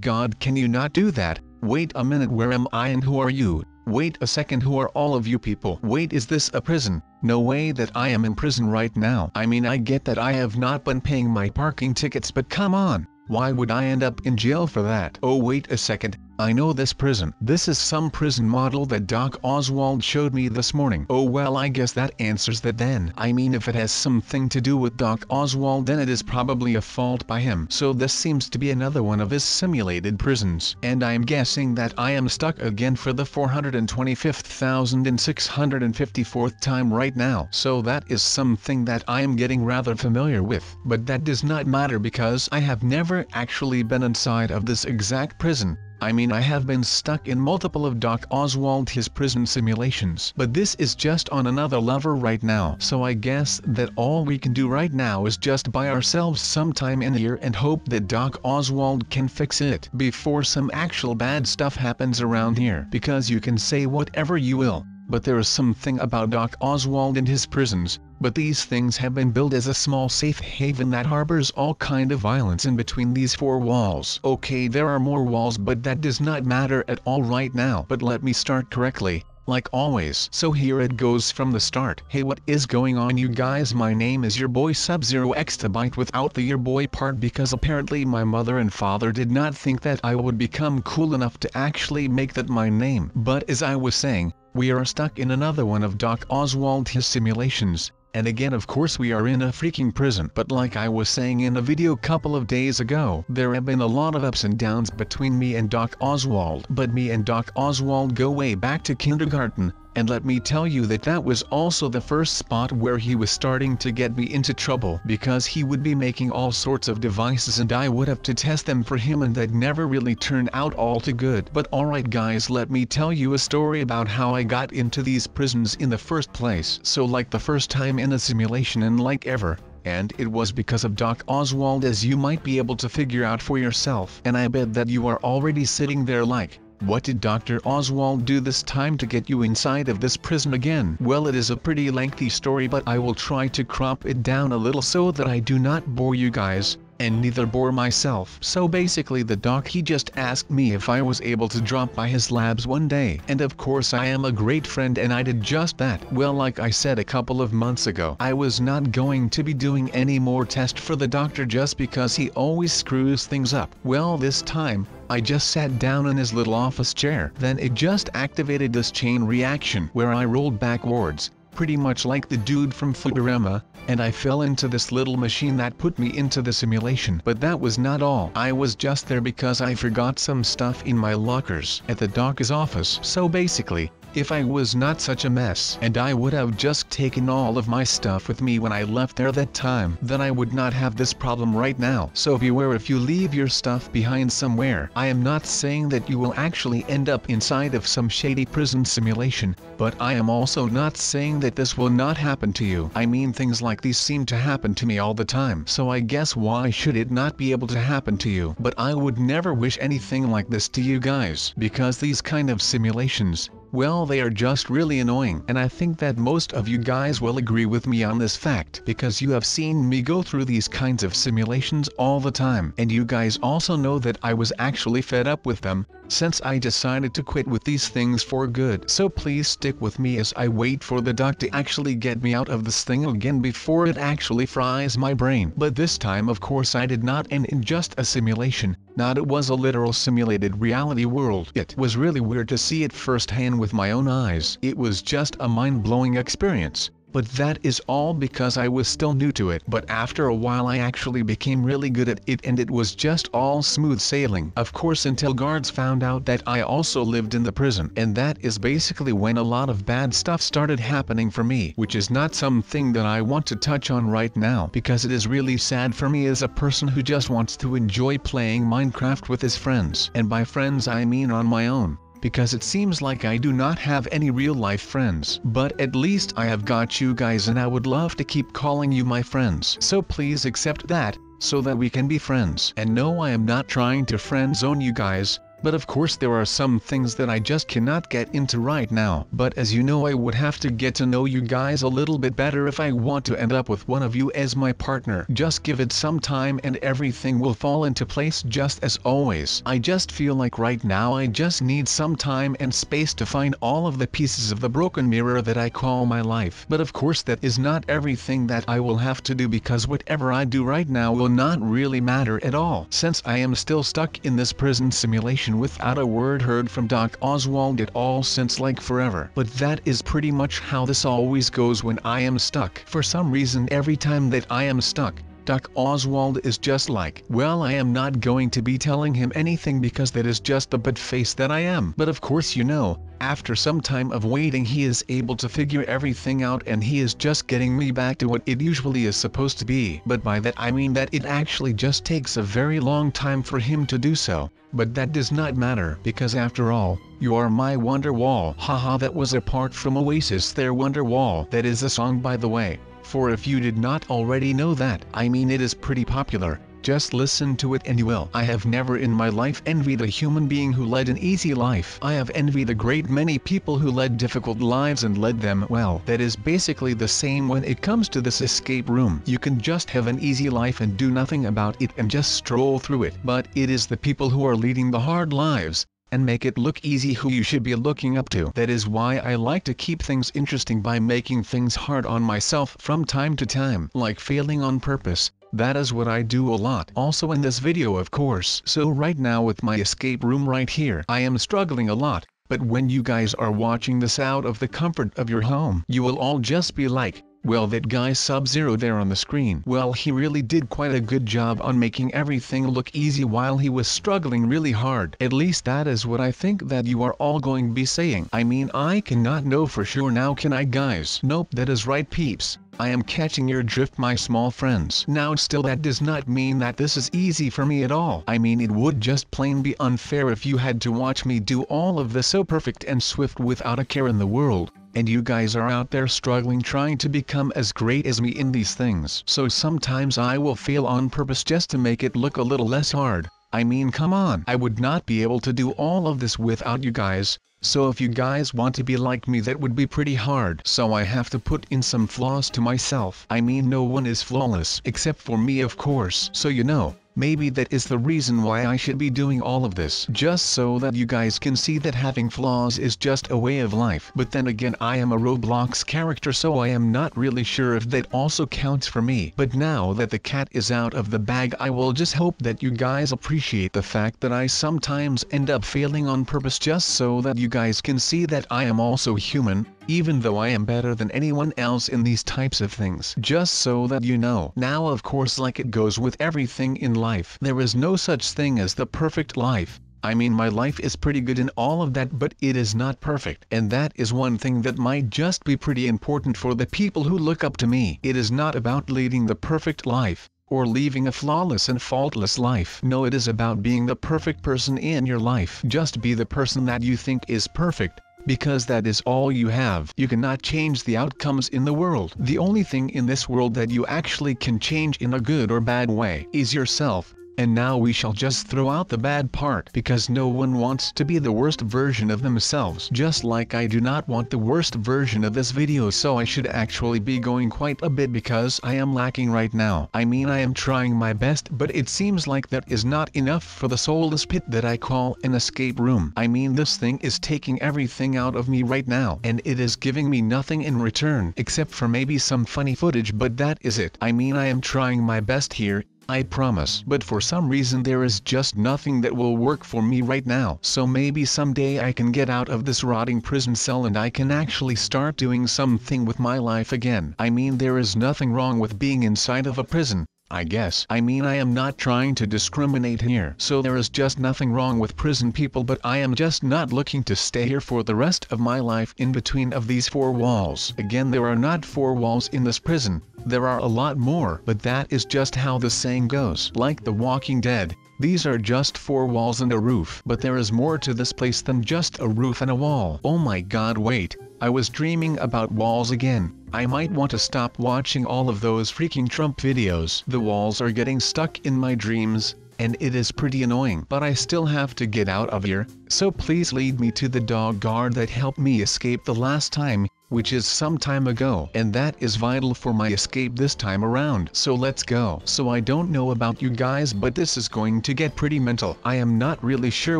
god, can you not do that? Wait a minute, where am I and who are you? Wait a second, who are all of you people? Wait, is this a prison? No way that I am in prison right now. I mean, I get that I have not been paying my parking tickets, but come on. Why would I end up in jail for that? Oh wait a second, I know this prison. This is some prison model that Doc Oswald showed me this morning. Oh well, I guess that answers that then. I mean, if it has something to do with Doc Oswald, then it is probably a fault by him. So this seems to be another one of his simulated prisons. And I'm guessing that I am stuck again for the 425,654th time right now. So that is something that I am getting rather familiar with. But that does not matter because I have never actually been inside of this exact prison. I mean, I have been stuck in multiple of Doc Oswald his prison simulations, but this is just on another level right now. So I guess that all we can do right now is just buy ourselves some time in here and hope that Doc Oswald can fix it before some actual bad stuff happens around here. Because you can say whatever you will, but there is something about Doc Oswald and his prisons, but these things have been built as a small safe haven that harbors all kind of violence in between these four walls. Okay, there are more walls, but that does not matter at all right now. But let me start correctly, like always. So here it goes from the start. Hey, what is going on, you guys? My name is your boy SubZeroExtabyte without the your boy part, because apparently my mother and father did not think that I would become cool enough to actually make that my name. But as I was saying, we are stuck in another one of Doc Oswald his simulations. And again, of course, we are in a freaking prison. But like I was saying in a video a couple of days ago, there have been a lot of ups and downs between me and Doc Oswald. But me and Doc Oswald go way back to kindergarten. And let me tell you that that was also the first spot where he was starting to get me into trouble, because he would be making all sorts of devices and I would have to test them for him, and that never really turned out all too good. But alright guys, let me tell you a story about how I got into these prisons in the first place. So like the first time in a simulation and like ever. And it was because of Doc Oswald, as you might be able to figure out for yourself. And I bet that you are already sitting there like, what did Dr. Oswald do this time to get you inside of this prison again? Well, it is a pretty lengthy story, but I will try to crop it down a little so that I do not bore you guys, and neither bore myself. So basically the doc, he just asked me if I was able to drop by his labs one day. And of course I am a great friend and I did just that. Well, like I said a couple of months ago, I was not going to be doing any more tests for the doctor just because he always screws things up. Well, this time, I just sat down in his little office chair. Then it just activated this chain reaction where I rolled backwards, pretty much like the dude from Futurama, and I fell into this little machine that put me into the simulation. But that was not all. I was just there because I forgot some stuff in my lockers at the doc's office. So basically, if I was not such a mess and I would have just taken all of my stuff with me when I left there that time, then I would not have this problem right now. So beware if you leave your stuff behind somewhere. I am not saying that you will actually end up inside of some shady prison simulation, but I am also not saying that this will not happen to you. I mean, things like these seem to happen to me all the time, so I guess why should it not be able to happen to you? But I would never wish anything like this to you guys, because these kind of simulations, well, they are just really annoying. And I think that most of you guys will agree with me on this fact, because you have seen me go through these kinds of simulations all the time. And you guys also know that I was actually fed up with them, since I decided to quit with these things for good. So please stick with me as I wait for the doc to actually get me out of this thing again before it actually fries my brain. But this time, of course, I did not end in just a simulation. Not it was a literal simulated reality world. It was really weird to see it firsthand with my own eyes. It was just a mind-blowing experience. But that is all because I was still new to it. But after a while I actually became really good at it, and it was just all smooth sailing. Of course, until guards found out that I also lived in the prison. And that is basically when a lot of bad stuff started happening for me, which is not something that I want to touch on right now, because it is really sad for me as a person who just wants to enjoy playing Minecraft with his friends. And by friends I mean on my own, because it seems like I do not have any real-life friends. But at least I have got you guys, and I would love to keep calling you my friends. So please accept that, so that we can be friends. And no, I am not trying to friend zone you guys, But of course there are some things that I just cannot get into right now. But as you know, I would have to get to know you guys a little bit better if I want to end up with one of you as my partner. Just give it some time and everything will fall into place just as always. I just feel like right now I just need some time and space to find all of the pieces of the broken mirror that I call my life. But of course that is not everything that I will have to do, because whatever I do right now will not really matter at all, since I am still stuck in this prison simulation without a word heard from Doc Oswald at all since like forever. But that is pretty much how this always goes when I am stuck. For some reason every time that I am stuck, Doc Oswald is just like, well, I am not going to be telling him anything because that is just the butt face that I am. But of course you know, after some time of waiting he is able to figure everything out and he is just getting me back to what it usually is supposed to be. But by that I mean that it actually just takes a very long time for him to do so. But that does not matter, because after all, you are my Wonderwall. Haha, that was apart from Oasis their Wonderwall. That is a song, by the way. For if you did not already know that, I mean it is pretty popular, just listen to it and you will. I have never in my life envied a human being who led an easy life. I have envied a great many people who led difficult lives and led them well. That is basically the same when it comes to this escape room. You can just have an easy life and do nothing about it and just stroll through it. But it is the people who are leading the hard lives and make it look easy who you should be looking up to. That is why I like to keep things interesting by making things hard on myself from time to time, like failing on purpose. That is what I do a lot. Also in this video, of course. So right now with my escape room right here, I am struggling a lot. But when you guys are watching this out of the comfort of your home, you will all just be like, well, that guy SubZero there on the screen, well, he really did quite a good job on making everything look easy while he was struggling really hard. At least that is what I think that you are all going to be saying. I mean, I cannot know for sure now, can I, guys? Nope, that is right, peeps. I am catching your drift, my small friends. Now still, that does not mean that this is easy for me at all. I mean, it would just plain be unfair if you had to watch me do all of this so perfect and swift without a care in the world. And you guys are out there struggling trying to become as great as me in these things. So sometimes I will fail on purpose just to make it look a little less hard. I mean, come on. I would not be able to do all of this without you guys. So if you guys want to be like me, that would be pretty hard. So I have to put in some flaws to myself. I mean, no one is flawless except for me, of course. So you know, maybe that is the reason why I should be doing all of this, just so that you guys can see that having flaws is just a way of life. But then again, I am a Roblox character, so I am not really sure if that also counts for me. But now that the cat is out of the bag, I will just hope that you guys appreciate the fact that I sometimes end up failing on purpose, just so that you guys can see that I am also human, even though I am better than anyone else in these types of things. Just so that you know. Now of course, like it goes with everything in life, there is no such thing as the perfect life. I mean, my life is pretty good in all of that, but it is not perfect. And that is one thing that might just be pretty important for the people who look up to me. It is not about leading the perfect life, or leaving a flawless and faultless life. No, it is about being the perfect person in your life. Just be the person that you think is perfect, because that is all you have. You cannot change the outcomes in the world. The only thing in this world that you actually can change in a good or bad way is yourself. And now we shall just throw out the bad part, because no one wants to be the worst version of themselves. Just like I do not want the worst version of this video, so I should actually be going quite a bit because I am lacking right now. I mean, I am trying my best, but it seems like that is not enough for the soulless pit that I call an escape room. I mean, this thing is taking everything out of me right now, and it is giving me nothing in return, except for maybe some funny footage, but that is it. I mean, I am trying my best here, I promise. But for some reason there is just nothing that will work for me right now. So maybe someday I can get out of this rotting prison cell and I can actually start doing something with my life again. I mean, there is nothing wrong with being inside of a prison, I guess. I mean, I am not trying to discriminate here. So there is just nothing wrong with prison people, but I am just not looking to stay here for the rest of my life in between of these four walls. Again, there are not four walls in this prison. There are a lot more, but that is just how the saying goes. Like The Walking Dead, these are just four walls and a roof. But there is more to this place than just a roof and a wall. Oh my god, wait. I was dreaming about walls again. I might want to stop watching all of those freaking Trump videos. The walls are getting stuck in my dreams, and it is pretty annoying. But I still have to get out of here, so please lead me to the dog guard that helped me escape the last time, which is some time ago, and that is vital for my escape this time around. So let's go. So I don't know about you guys, but this is going to get pretty mental. I am not really sure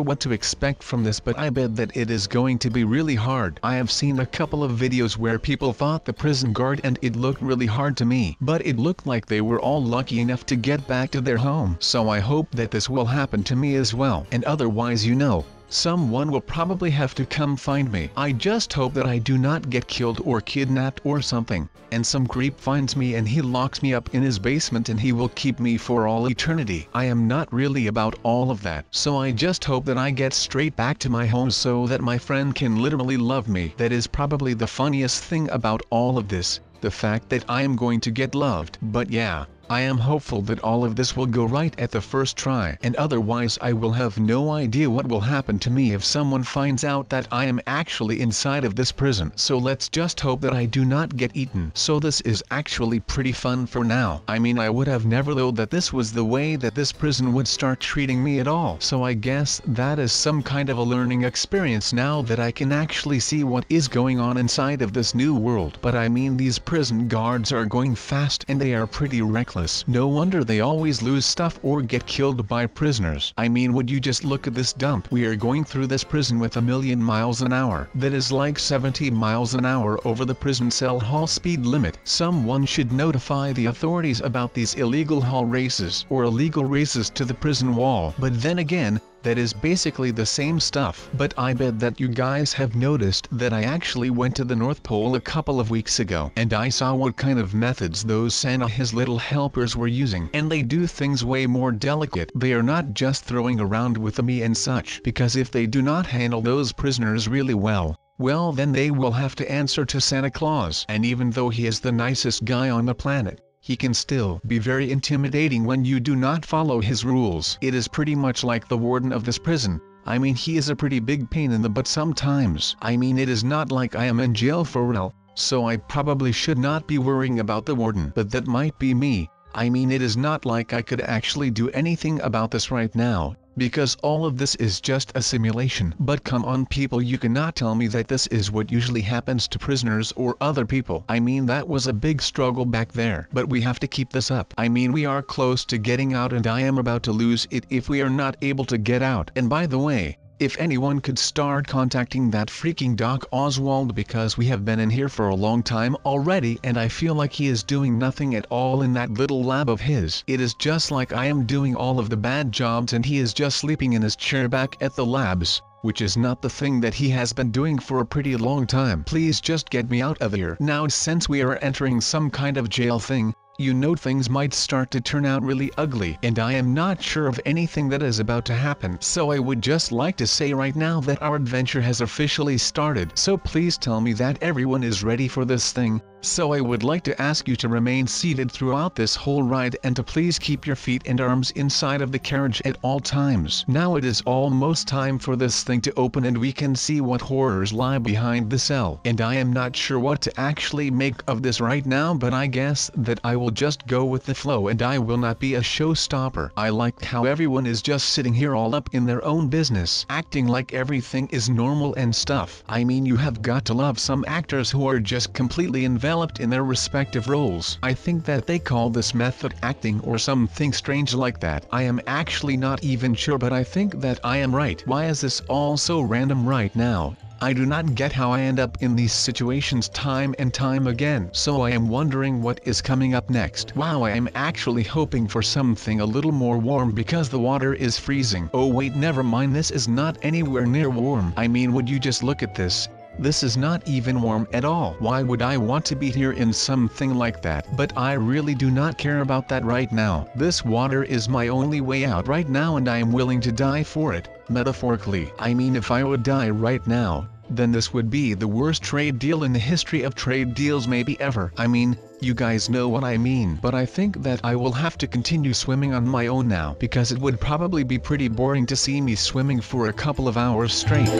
what to expect from this, but I bet that it is going to be really hard. I have seen a couple of videos where people fought the prison guard and it looked really hard to me, but it looked like they were all lucky enough to get back to their home. So I hope that this will happen to me as well, and otherwise, you know, someone will probably have to come find me. I just hope that I do not get killed or kidnapped or something, and some creep finds me and he locks me up in his basement and he will keep me for all eternity. I am not really about all of that, so I just hope that I get straight back to my home so that my friend can literally love me. That is probably the funniest thing about all of this, the fact that I am going to get loved. But yeah, I am hopeful that all of this will go right at the first try, and otherwise I will have no idea what will happen to me if someone finds out that I am actually inside of this prison. So let's just hope that I do not get eaten. So this is actually pretty fun for now. I mean, I would have never thought that this was the way that this prison would start treating me at all. So I guess that is some kind of a learning experience now that I can actually see what is going on inside of this new world. But I mean, these prison guards are going fast and they are pretty reckless. No wonder they always lose stuff or get killed by prisoners. I mean, would you just look at this dump? We are going through this prison with 1,000,000 miles an hour. That is like 70 miles an hour over the prison cell hall speed limit. Someone should notify the authorities about these illegal hall races or illegal races to the prison wall. But then again, that is basically the same stuff. But I bet that you guys have noticed that I actually went to the North Pole a couple of weeks ago, and I saw what kind of methods those Santa his little helpers were using. And they do things way more delicate. They are not just throwing around with me and such, because if they do not handle those prisoners really well, then they will have to answer to Santa Claus. And even though he is the nicest guy on the planet, he can still be very intimidating when you do not follow his rules. It is pretty much like the warden of this prison. I mean, he is a pretty big pain in the butt sometimes. I mean, it is not like I am in jail for real, so I probably should not be worrying about the warden. But that might be me. I mean, it is not like I could actually do anything about this right now, because all of this is just a simulation. But come on people, you cannot tell me that this is what usually happens to prisoners or other people. I mean, that was a big struggle back there. But we have to keep this up. I mean, we are close to getting out and I am about to lose it if we are not able to get out. And by the way, if anyone could start contacting that freaking Doc Oswald, because we have been in here for a long time already and I feel like he is doing nothing at all in that little lab of his. It is just like I am doing all of the bad jobs and he is just sleeping in his chair back at the labs, which is not the thing that he has been doing for a pretty long time. Please just get me out of here. Now, since we are entering some kind of jail thing, you know, things might start to turn out really ugly, and I am not sure of anything that is about to happen. So I would just like to say right now that our adventure has officially started. So please tell me that everyone is ready for this thing. So I would like to ask you to remain seated throughout this whole ride and to please keep your feet and arms inside of the carriage at all times. Now it is almost time for this thing to open and we can see what horrors lie behind the cell. And I am not sure what to actually make of this right now, but I guess that I will just go with the flow and I will not be a showstopper. I like how everyone is just sitting here all up in their own business, acting like everything is normal and stuff. I mean, you have got to love some actors who are just completely enveloped in their respective roles. I think that they call this method acting or something strange like that. I am actually not even sure, but I think that I am right. Why is this all so random right now? I do not get how I end up in these situations time and time again. So I am wondering what is coming up next. Wow, I am actually hoping for something a little more warm because the water is freezing. Oh wait, never mind, this is not anywhere near warm. I mean, would you just look at this? This is not even warm at all. Why would I want to be here in something like that? But I really do not care about that right now. This water is my only way out right now and I am willing to die for it, metaphorically. I mean, if I would die right now, then this would be the worst trade deal in the history of trade deals maybe ever. I mean, you guys know what I mean. But I think that I will have to continue swimming on my own now, because it would probably be pretty boring to see me swimming for a couple of hours straight.